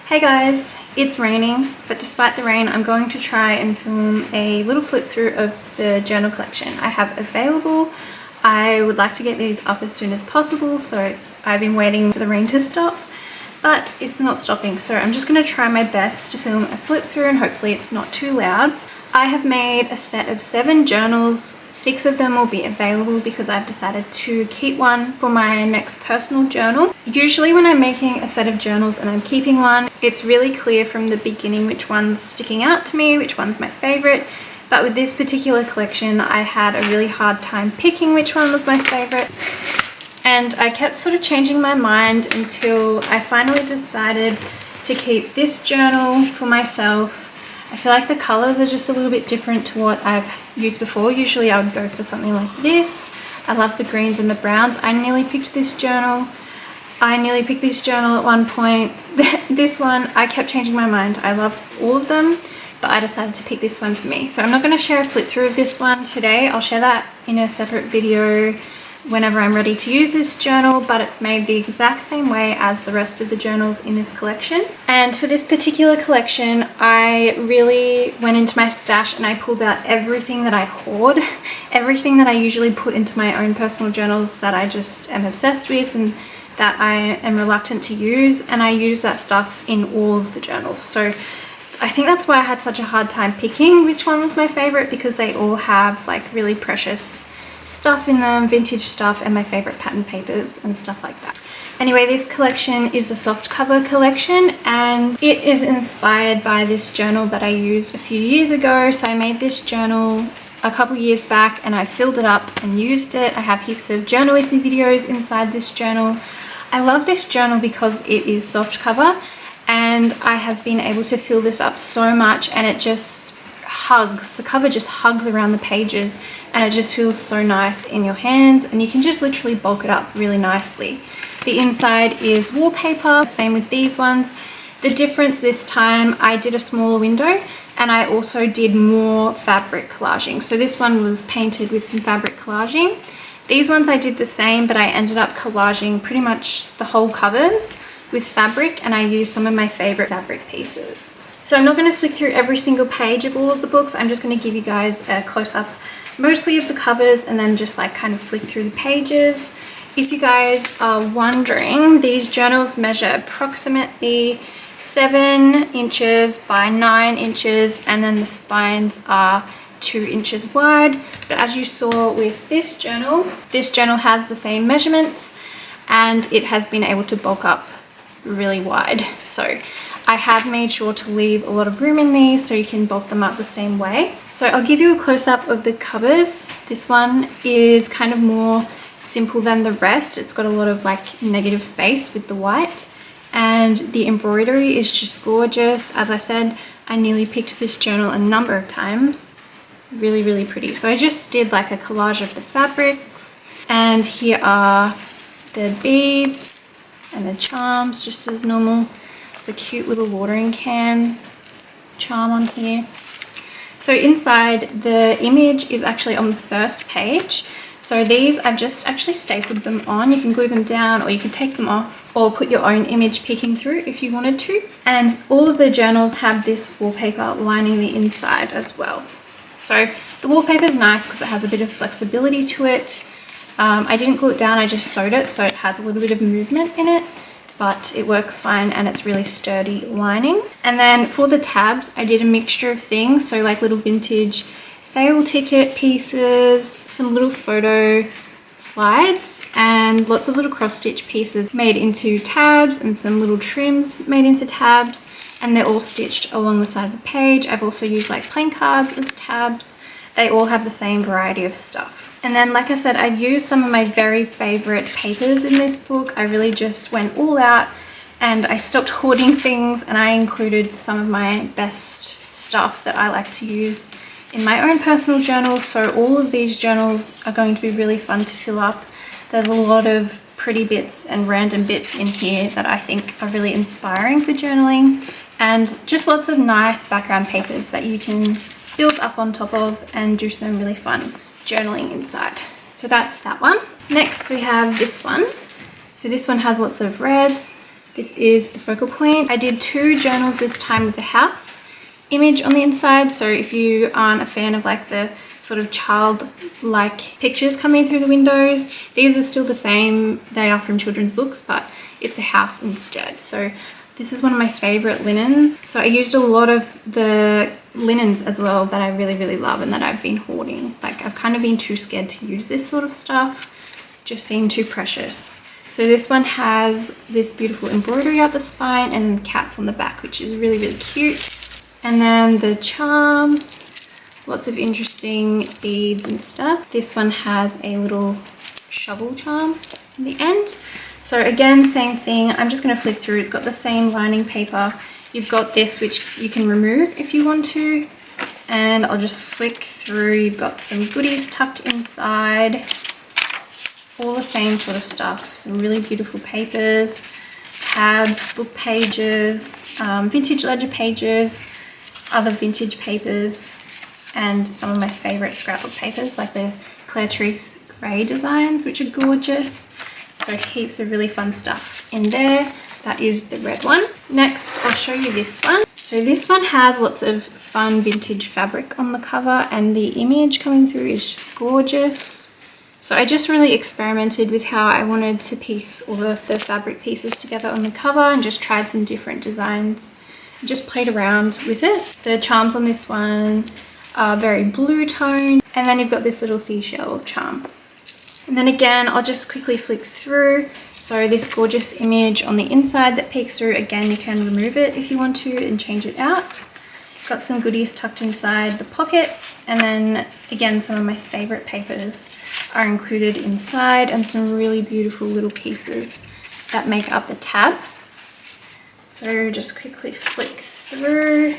Hey guys, it's raining, but despite the rain, I'm going to try and film a little flip through of the journal collection I have available. I would like to get these up as soon as possible, so I've been waiting for the rain to stop, but it's not stopping. So I'm just going to try my best to film a flip through and hopefully it's not too loud. I have made a set of 7 journals. 6 of them will be available because I've decided to keep one for my next personal journal. Usually when I'm making a set of journals and I'm keeping one, it's really clear from the beginning which one's sticking out to me, which one's my favorite. But with this particular collection, I had a really hard time picking which one was my favorite. And I kept sort of changing my mind until I finally decided to keep this journal for myself. I feel like the colors are just a little bit different to what I've used before. Usually I would go for something like this. I love the greens and the browns. I nearly picked this journal. At one point. This one, I kept changing my mind. I love all of them, but I decided to pick this one for me. So I'm not going to share a flip through of this one today. I'll share that in a separate video whenever I'm ready to use this journal, but it's made the exact same way as the rest of the journals in this collection. And for this particular collection, I really went into my stash and I pulled out everything that I hoard, everything that I usually put into my own personal journals that I just am obsessed with and that I am reluctant to use, and I use that stuff in all of the journals. So I think that's why I had such a hard time picking which one was my favorite, because they all have like really precious stuff in them, vintage stuff, and my favorite pattern papers and stuff like that. Anyway, this collection is a soft cover collection and it is inspired by this journal that I used a few years ago. So I made this journal a couple years back and I filled it up and used it. I have heaps of journal with me videos inside this journal. I love this journal because it is soft cover and I have been able to fill this up so much, and it just hugs, the cover just hugs around the pages and it just feels so nice in your hands, and you can just literally bulk it up really nicely. The inside is wallpaper, same with these ones. The difference this time, I did a smaller window and I also did more fabric collaging. So this one was painted with some fabric collaging. These ones I did the same, but I ended up collaging pretty much the whole covers with fabric, and I used some of my favorite fabric pieces. So I'm not going to flick through every single page of all of the books. I'm just going to give you guys a close-up mostly of the covers and then just like kind of flick through the pages. If you guys are wondering, these journals measure approximately 7 inches by 9 inches, and then the spines are 2 inches wide. But as you saw with this journal has the same measurements and it has been able to bulk up really wide. So I have made sure to leave a lot of room in these so you can bulk them up the same way. So I'll give you a close-up of the covers. This one is kind of more simple than the rest. It's got a lot of like negative space with the white, and the embroidery is just gorgeous. As I said, I nearly picked this journal a number of times. Really, really pretty. So I just did like a collage of the fabrics, and here are the beads and the charms just as normal. It's a cute little watering can charm on here. So inside, the image is actually on the first page. So these, I've just actually stapled them on. You can glue them down or you can take them off or put your own image peeking through if you wanted to. And all of the journals have this wallpaper lining the inside as well. So the wallpaper is nice because it has a bit of flexibility to it. I didn't glue it down, I just sewed it, so it has a little bit of movement in it, but it works fine and it's really sturdy lining. And then for the tabs, I did a mixture of things, so like little vintage sale ticket pieces, some little photo slides, and lots of little cross-stitch pieces made into tabs, and some little trims made into tabs, and they're all stitched along the side of the page. I've also used like playing cards as tabs. They all have the same variety of stuff. And then, like I said, I've used some of my very favorite papers in this book. I really just went all out and I stopped hoarding things, and I included some of my best stuff that I like to use in my own personal journals. So all of these journals are going to be really fun to fill up. There's a lot of pretty bits and random bits in here that I think are really inspiring for journaling, and just lots of nice background papers that you can build up on top of and do some really fun journaling inside. So that's that one. Next we have this one. So this one has lots of reds, This is the focal point. I did 2 journals this time with the house image on the inside, so if you aren't a fan of like the sort of childlike pictures coming through the windows, these are still the same. They are from children's books, but it's a house instead. So this is one of my favorite linens. So I used a lot of the linens as well that I really love and that I've been hoarding. Like I've kind of been too scared to use this sort of stuff. Just seemed too precious. So this one has this beautiful embroidery up the spine and cats on the back, which is really cute. And then the charms, lots of interesting beads and stuff. This one has a little shovel charm in the end. So again, same thing. I'm just going to flick through. It's got the same lining paper. You've got this, which you can remove if you want to. And I'll just flick through. You've got some goodies tucked inside. All the same sort of stuff. Some really beautiful papers, tabs, book pages, vintage ledger pages, other vintage papers, and some of my favorite scrapbook papers like the Claire-Therese Grey designs, which are gorgeous. So heaps of really fun stuff in there. That is the red one. Next, I'll show you this one. So this one has lots of fun vintage fabric on the cover, and the image coming through is just gorgeous. So I just really experimented with how I wanted to piece all the fabric pieces together on the cover and just tried some different designs. Just played around with it. The charms on this one are very blue tone, and then you've got this little seashell charm. And then again, I'll just quickly flick through. So this gorgeous image on the inside that peeks through, again, you can remove it if you want to and change it out. Got some goodies tucked inside the pockets, and then again, some of my favorite papers are included inside, and some really beautiful little pieces that make up the tabs. So just quickly flick through.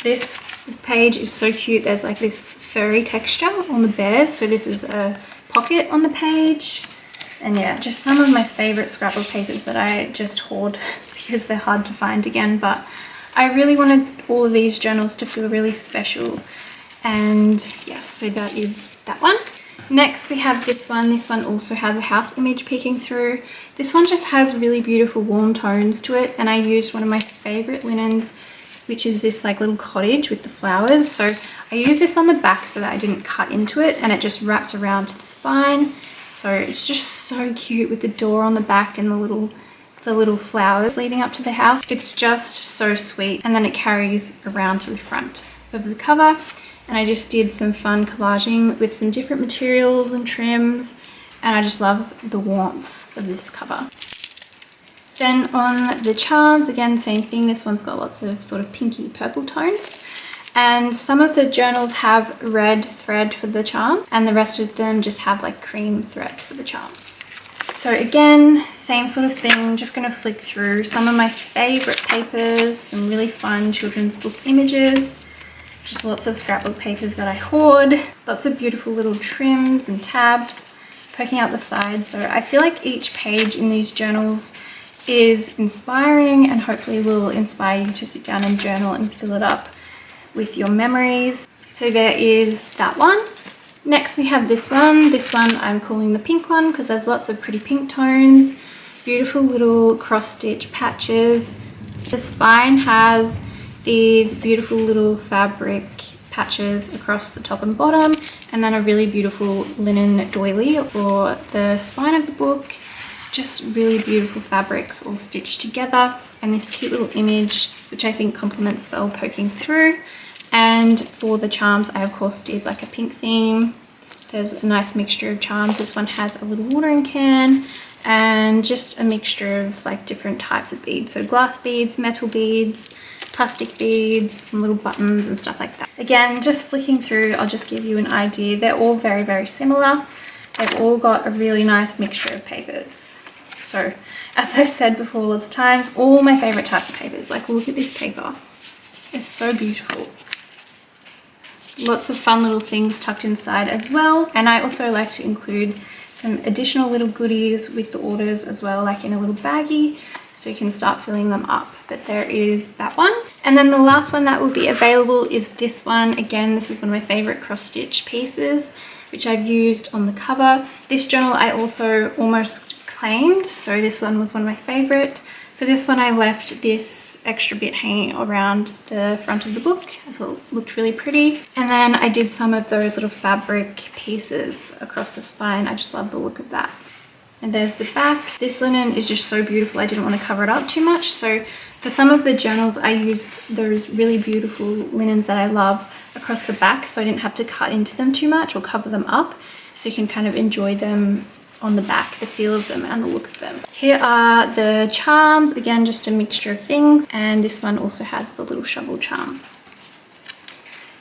This page is so cute. There's like this furry texture on the bears. So this is a pocket on the page. And yeah, just some of my favorite scrapbook papers that I just hoard because they're hard to find again. But I really wanted all of these journals to feel really special. And yes, so that is that one. Next we have this one. This one also has a house image peeking through. This one just has really beautiful warm tones to it, and I used one of my favorite linens, which is this like little cottage with the flowers. So I used this on the back so that I didn't cut into it, and it just wraps around to the spine. So it's just so cute with the door on the back and the little flowers leading up to the house. It's just so sweet, and then it carries around to the front of the cover. And I just did some fun collaging with some different materials and trims, and I just love the warmth of this cover. Then on the charms, again, same thing. This one's got lots of sort of pinky purple tones, and some of the journals have red thread for the charm, and the rest of them just have like cream thread for the charms. So again, same sort of thing, just gonna flick through some of my favorite papers, some really fun children's book images, just lots of scrapbook papers that I hoard, lots of beautiful little trims and tabs poking out the sides. So I feel like each page in these journals is inspiring and hopefully will inspire you to sit down and journal and fill it up with your memories. So there is that one. Next we have this one. This one I'm calling the pink one because there's lots of pretty pink tones, beautiful little cross stitch patches. The spine has these beautiful little fabric patches across the top and bottom, and then a really beautiful linen doily for the spine of the book. Just really beautiful fabrics all stitched together, and this cute little image which I think complements well poking through. And for the charms, I of course did like a pink theme. There's a nice mixture of charms. This one has a little watering can and just a mixture of like different types of beads. So glass beads, metal beads, plastic beads, some little buttons and stuff like that. Again, just flicking through, I'll just give you an idea. They're all very similar. They've all got a really nice mixture of papers. So as I've said before lots of times, all my favorite types of papers. Like look at this paper. It's so beautiful. Lots of fun little things tucked inside as well. And I also like to include some additional little goodies with the orders as well, like in a little baggie, so you can start filling them up. But there is that one. And then the last one that will be available is this one. Again, this is one of my favorite cross stitch pieces, which I've used on the cover. This journal I also almost claimed, so this one was one of my favorite. For this one, I left this extra bit hanging around the front of the book. I thought it looked really pretty. And then I did some of those little fabric pieces across the spine. I just love the look of that. And there's the back. This linen is just so beautiful. I didn't want to cover it up too much. So for some of the journals, I used those really beautiful linens that I love across the back, so I didn't have to cut into them too much or cover them up. So you can kind of enjoy them on the back, the feel of them and the look of them. Here are the charms, again just a mixture of things, and this one also has the little shovel charm.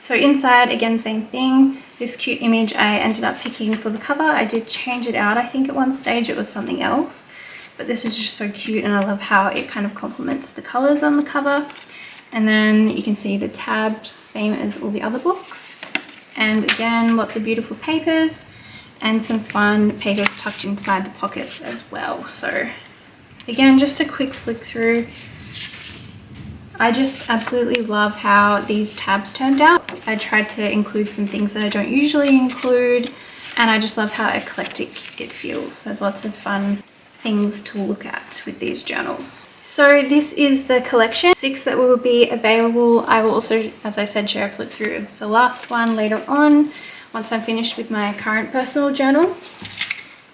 So inside, again, same thing. This cute image I ended up picking for the cover. I did change it out. I think at one stage it was something else, but this is just so cute, and I love how it kind of complements the colors on the cover. And then you can see the tabs, same as all the other books. And again, lots of beautiful papers and some fun papers tucked inside the pockets as well. So again, just a quick flick through. I just absolutely love how these tabs turned out. I tried to include some things that I don't usually include, and I just love how eclectic it feels. There's lots of fun things to look at with these journals. So this is the collection, 6 that will be available. I will also, as I said, share a flip through of the last one later on, once I'm finished with my current personal journal.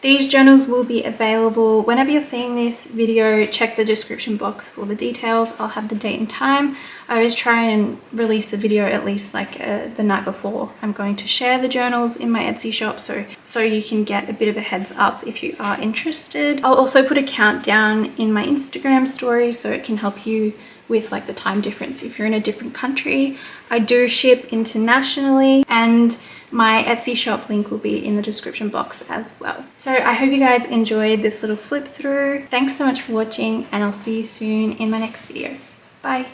These journals will be available whenever you're seeing this video. Check the description box for the details. I'll have the date and time. I always try and release a video at least like the night before I'm going to share the journals in my Etsy shop, so you can get a bit of a heads up if you are interested. I'll also put a countdown in my Instagram story so it can help you with like the time difference if you're in a different country. I do ship internationally, and my Etsy shop link will be in the description box as well. So I hope you guys enjoyed this little flip through. Thanks so much for watching, and I'll see you soon in my next video. Bye.